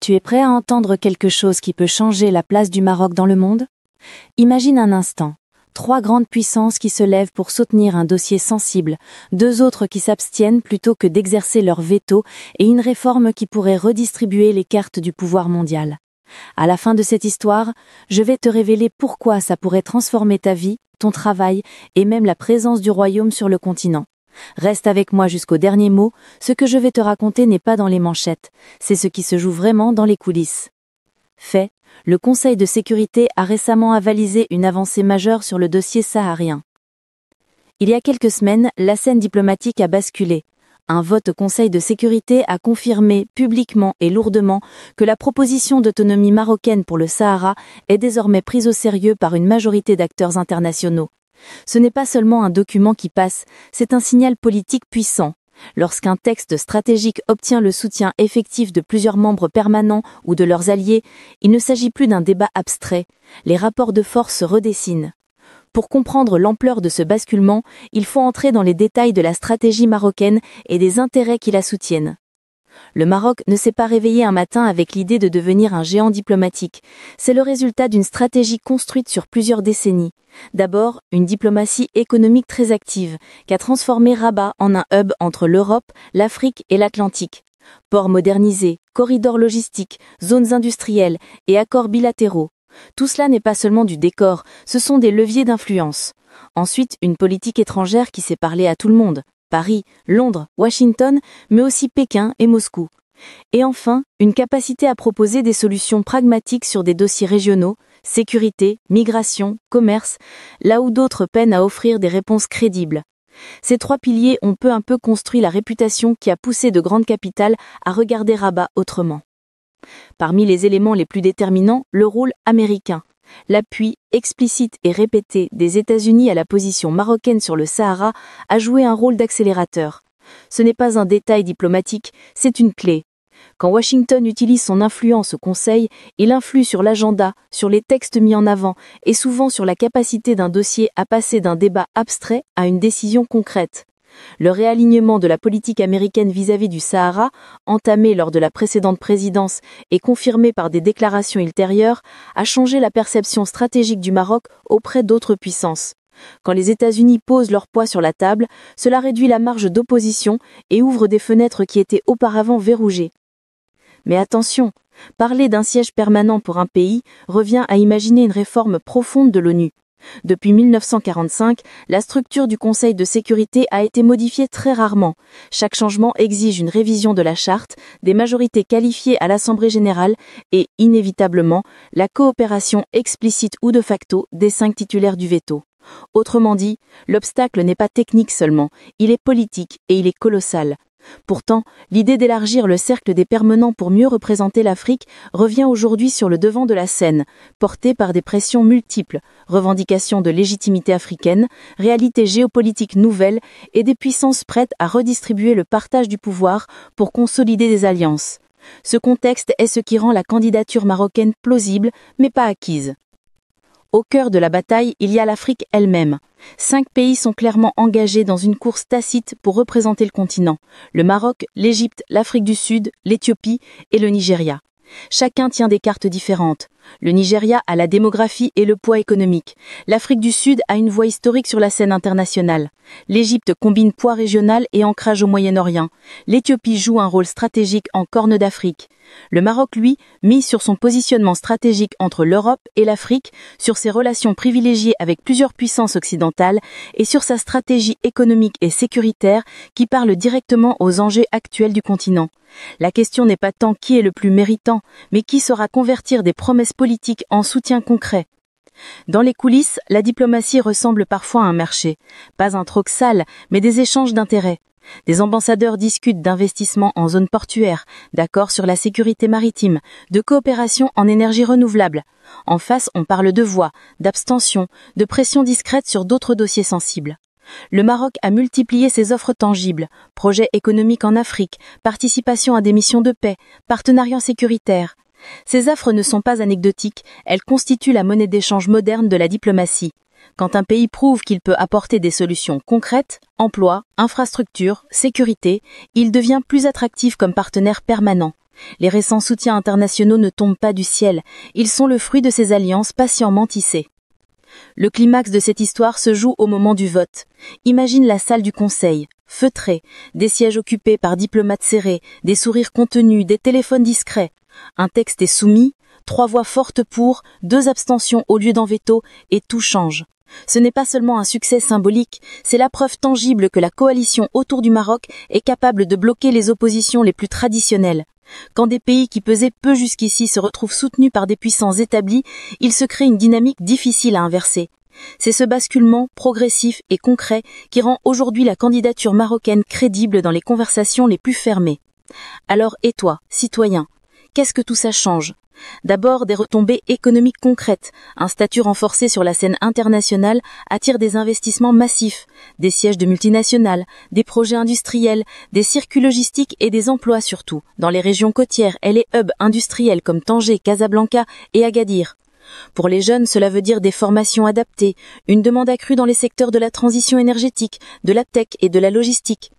Tu es prêt à entendre quelque chose qui peut changer la place du Maroc dans le monde? Imagine un instant. 3 grandes puissances qui se lèvent pour soutenir un dossier sensible, 2 autres qui s'abstiennent plutôt que d'exercer leur veto et une réforme qui pourrait redistribuer les cartes du pouvoir mondial. À la fin de cette histoire, je vais te révéler pourquoi ça pourrait transformer ta vie, ton travail et même la présence du royaume sur le continent. Reste avec moi jusqu'au dernier mot, ce que je vais te raconter n'est pas dans les manchettes, c'est ce qui se joue vraiment dans les coulisses. Fait, le Conseil de sécurité a récemment avalisé une avancée majeure sur le dossier saharien. Il y a quelques semaines, la scène diplomatique a basculé. Un vote au Conseil de sécurité a confirmé publiquement et lourdement que la proposition d'autonomie marocaine pour le Sahara est désormais prise au sérieux par une majorité d'acteurs internationaux. Ce n'est pas seulement un document qui passe, c'est un signal politique puissant. Lorsqu'un texte stratégique obtient le soutien effectif de plusieurs membres permanents ou de leurs alliés, il ne s'agit plus d'un débat abstrait. Les rapports de force se redessinent. Pour comprendre l'ampleur de ce basculement, il faut entrer dans les détails de la stratégie marocaine et des intérêts qui la soutiennent. Le Maroc ne s'est pas réveillé un matin avec l'idée de devenir un géant diplomatique. C'est le résultat d'une stratégie construite sur plusieurs décennies. D'abord, une diplomatie économique très active, qui a transformé Rabat en un hub entre l'Europe, l'Afrique et l'Atlantique. Ports modernisés, corridors logistiques, zones industrielles et accords bilatéraux. Tout cela n'est pas seulement du décor, ce sont des leviers d'influence. Ensuite, une politique étrangère qui s'est parlé à tout le monde. Paris, Londres, Washington, mais aussi Pékin et Moscou. Et enfin, une capacité à proposer des solutions pragmatiques sur des dossiers régionaux, sécurité, migration, commerce, là où d'autres peinent à offrir des réponses crédibles. Ces 3 piliers ont peu à peu construit la réputation qui a poussé de grandes capitales à regarder Rabat autrement. Parmi les éléments les plus déterminants, le rôle américain. L'appui explicite et répété des États-Unis à la position marocaine sur le Sahara a joué un rôle d'accélérateur. Ce n'est pas un détail diplomatique, c'est une clé. Quand Washington utilise son influence au Conseil, il influe sur l'agenda, sur les textes mis en avant et souvent sur la capacité d'un dossier à passer d'un débat abstrait à une décision concrète. Le réalignement de la politique américaine vis-à-vis du Sahara, entamé lors de la précédente présidence et confirmé par des déclarations ultérieures, a changé la perception stratégique du Maroc auprès d'autres puissances. Quand les États-Unis posent leur poids sur la table, cela réduit la marge d'opposition et ouvre des fenêtres qui étaient auparavant verrouillées. Mais attention, parler d'un siège permanent pour un pays revient à imaginer une réforme profonde de l'ONU. Depuis 1945, la structure du Conseil de sécurité a été modifiée très rarement. Chaque changement exige une révision de la charte, des majorités qualifiées à l'Assemblée générale et, inévitablement, la coopération explicite ou de facto des 5 titulaires du veto. Autrement dit, l'obstacle n'est pas technique seulement, il est politique et il est colossal. Pourtant, l'idée d'élargir le cercle des permanents pour mieux représenter l'Afrique revient aujourd'hui sur le devant de la scène, portée par des pressions multiples, revendications de légitimité africaine, réalités géopolitiques nouvelles et des puissances prêtes à redistribuer le partage du pouvoir pour consolider des alliances. Ce contexte est ce qui rend la candidature marocaine plausible, mais pas acquise. Au cœur de la bataille, il y a l'Afrique elle-même. 5 pays sont clairement engagés dans une course tacite pour représenter le continent. Le Maroc, l'Égypte, l'Afrique du Sud, l'Éthiopie et le Nigeria. Chacun tient des cartes différentes. Le Nigeria a la démographie et le poids économique. L'Afrique du Sud a une voix historique sur la scène internationale. L'Égypte combine poids régional et ancrage au Moyen-Orient. L'Éthiopie joue un rôle stratégique en Corne d'Afrique. Le Maroc, lui, mise sur son positionnement stratégique entre l'Europe et l'Afrique, sur ses relations privilégiées avec plusieurs puissances occidentales et sur sa stratégie économique et sécuritaire qui parle directement aux enjeux actuels du continent. La question n'est pas tant qui est le plus méritant, mais qui saura convertir des promesses politiques en soutien concret. Dans les coulisses, la diplomatie ressemble parfois à un marché. Pas un troc sale, mais des échanges d'intérêts. Des ambassadeurs discutent d'investissements en zone portuaire, d'accords sur la sécurité maritime, de coopération en énergie renouvelable. En face, on parle de voix, d'abstention, de pression discrète sur d'autres dossiers sensibles. Le Maroc a multiplié ses offres tangibles, projets économiques en Afrique, participation à des missions de paix, partenariats sécuritaires. Ces offres ne sont pas anecdotiques, elles constituent la monnaie d'échange moderne de la diplomatie. Quand un pays prouve qu'il peut apporter des solutions concrètes, emploi, infrastructures, sécurité, il devient plus attractif comme partenaire permanent. Les récents soutiens internationaux ne tombent pas du ciel, ils sont le fruit de ces alliances patiemment tissées. Le climax de cette histoire se joue au moment du vote. Imagine la salle du Conseil, feutrée, des sièges occupés par diplomates serrés, des sourires contenus, des téléphones discrets. Un texte est soumis, 3 voix fortes pour, 2 abstentions au lieu d'un veto, et tout change. Ce n'est pas seulement un succès symbolique, c'est la preuve tangible que la coalition autour du Maroc est capable de bloquer les oppositions les plus traditionnelles. Quand des pays qui pesaient peu jusqu'ici se retrouvent soutenus par des puissances établies, il se crée une dynamique difficile à inverser. C'est ce basculement progressif et concret qui rend aujourd'hui la candidature marocaine crédible dans les conversations les plus fermées. Alors, et toi, citoyen, qu'est-ce que tout ça change ? D'abord, des retombées économiques concrètes. Un statut renforcé sur la scène internationale attire des investissements massifs, des sièges de multinationales, des projets industriels, des circuits logistiques et des emplois surtout, dans les régions côtières et les hubs industriels comme Tanger, Casablanca et Agadir. Pour les jeunes, cela veut dire des formations adaptées, une demande accrue dans les secteurs de la transition énergétique, de la tech et de la logistique.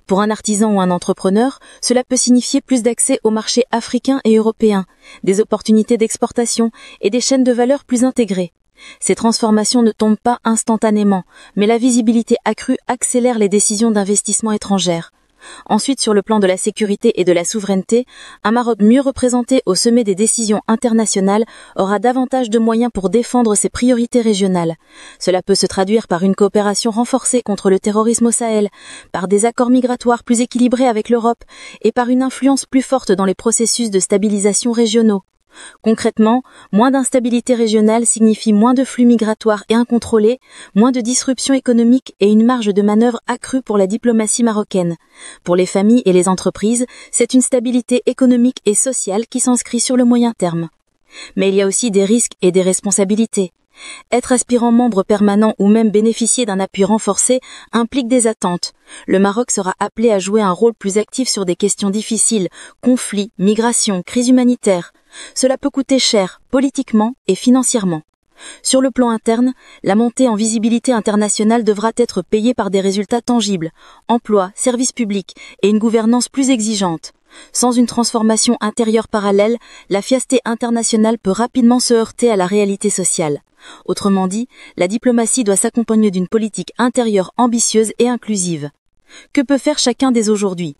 Pour un artisan ou un entrepreneur, cela peut signifier plus d'accès aux marchés africains et européens, des opportunités d'exportation et des chaînes de valeur plus intégrées. Ces transformations ne tombent pas instantanément, mais la visibilité accrue accélère les décisions d'investissement étrangères. Ensuite, sur le plan de la sécurité et de la souveraineté, un Maroc mieux représenté au sommet des décisions internationales aura davantage de moyens pour défendre ses priorités régionales. Cela peut se traduire par une coopération renforcée contre le terrorisme au Sahel, par des accords migratoires plus équilibrés avec l'Europe et par une influence plus forte dans les processus de stabilisation régionaux. Concrètement, moins d'instabilité régionale signifie moins de flux migratoires et incontrôlés, moins de disruptions économiques et une marge de manœuvre accrue pour la diplomatie marocaine. Pour les familles et les entreprises, c'est une stabilité économique et sociale qui s'inscrit sur le moyen terme. Mais il y a aussi des risques et des responsabilités. Être aspirant membre permanent ou même bénéficier d'un appui renforcé implique des attentes. Le Maroc sera appelé à jouer un rôle plus actif sur des questions difficiles, conflits, migration, crise humanitaire. Cela peut coûter cher, politiquement et financièrement. Sur le plan interne, la montée en visibilité internationale devra être payée par des résultats tangibles, emploi, services publics et une gouvernance plus exigeante. Sans une transformation intérieure parallèle, la fiasté internationale peut rapidement se heurter à la réalité sociale. Autrement dit, la diplomatie doit s'accompagner d'une politique intérieure ambitieuse et inclusive. Que peut faire chacun dès aujourd'hui ?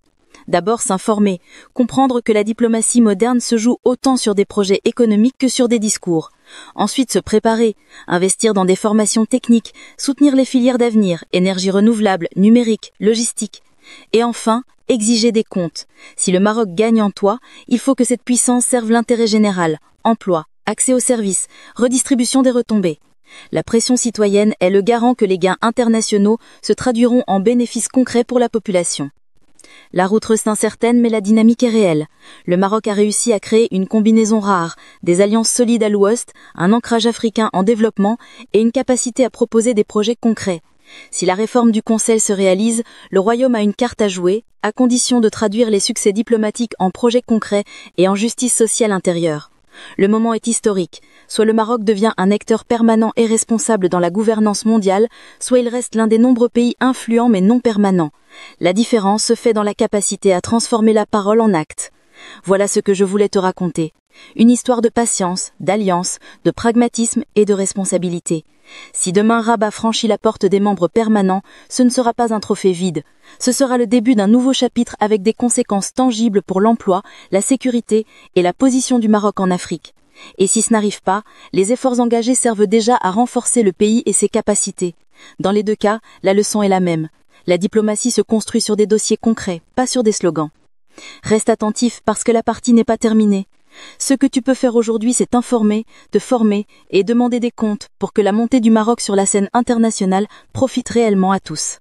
D'abord s'informer, comprendre que la diplomatie moderne se joue autant sur des projets économiques que sur des discours. Ensuite se préparer, investir dans des formations techniques, soutenir les filières d'avenir, énergie renouvelable, numérique, logistique. Et enfin, exiger des comptes. Si le Maroc gagne en toi, il faut que cette puissance serve l'intérêt général, emploi, accès aux services, redistribution des retombées. La pression citoyenne est le garant que les gains internationaux se traduiront en bénéfices concrets pour la population. La route reste incertaine, mais la dynamique est réelle. Le Maroc a réussi à créer une combinaison rare, des alliances solides à l'ouest, un ancrage africain en développement et une capacité à proposer des projets concrets. Si la réforme du Conseil se réalise, le Royaume a une carte à jouer, à condition de traduire les succès diplomatiques en projets concrets et en justice sociale intérieure. Le moment est historique. Soit le Maroc devient un acteur permanent et responsable dans la gouvernance mondiale, soit il reste l'un des nombreux pays influents mais non permanents. La différence se fait dans la capacité à transformer la parole en actes. Voilà ce que je voulais te raconter. Une histoire de patience, d'alliance, de pragmatisme et de responsabilité. Si demain Rabat franchit la porte des membres permanents, ce ne sera pas un trophée vide. Ce sera le début d'un nouveau chapitre avec des conséquences tangibles pour l'emploi, la sécurité et la position du Maroc en Afrique. Et si ce n'arrive pas, les efforts engagés servent déjà à renforcer le pays et ses capacités. Dans les deux cas, la leçon est la même. La diplomatie se construit sur des dossiers concrets, pas sur des slogans. Reste attentif parce que la partie n'est pas terminée. Ce que tu peux faire aujourd'hui, c'est t'informer, te former et demander des comptes pour que la montée du Maroc sur la scène internationale profite réellement à tous.